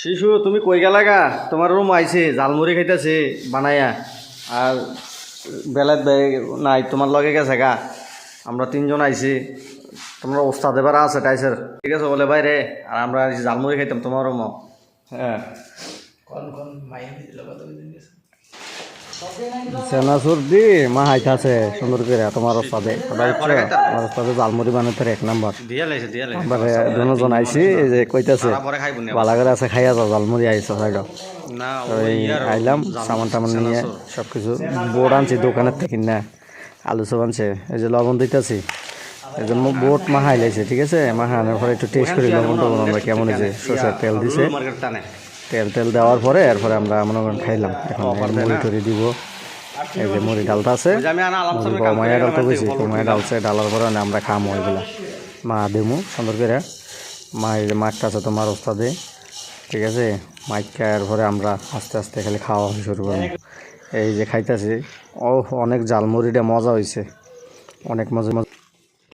শিশু তুমি কই গেলা গা? তোমার রুম আইছে, জালমুড়ি খাইতেছে বানাইয়া। আর বেলাত নাই, তোমার লগে গেছে গা। আমরা তিনজন আইছি, তোমরা ওস্তাদ এবার আছে টাইসের, ঠিক আছে বলে ভাই রে। আর আমরা জালমুড়ি খাইতাম তোমার রুম। হ্যাঁ, সেনাসুর দি মা হাইতাছে সুন্দর করে তোমার ওস্তাদে। তোমার ওস্তাদে জালমুড়ি বানাতে এক নাম্বার। এবারে দুজন আইছি, এই যে কইতাছে বালাগারে আছে, খাইয়া যাও জালমুড়ি আইছো খাইল। ওই আইলাম সামান টামান নিয়ে সবকিছু। বোর্ড আনছি দোকানের থেকে না, আলু সব আনছে, এই যে লবণ দিতেছি। এই যে বোট মাহা আইলাইছে, ঠিক আছে। মাহা আনার পরে একটু টেস্ট করি লবণ টবণ আমরা কেমন হয়েছে। সরষের তেল দিছে, তেল দেওয়ার পরে এরপরে আমরা মনে করেন খাইলাম। এখন মুড়ি টুড়ি দিব। এই যে মুড়ি ডালটা আছে, গমাইয়া ডালটা গেছি, গমাইয়া ডালছে। ডালার পরে আমরা খামো ওইগুলা। মা দেমু সুন্দর করে। মা এই যে মাঠটা আছে তোমার ওস্তাদে, ঠিক আছে। মাইক খাওয়ার পরে আমরা আস্তে আস্তে খালি খাওয়া শুরু করবো। এই যে খাইতেছি, ও অনেক জালমুড়িটা মজা হয়েছে, অনেক মজা মজা।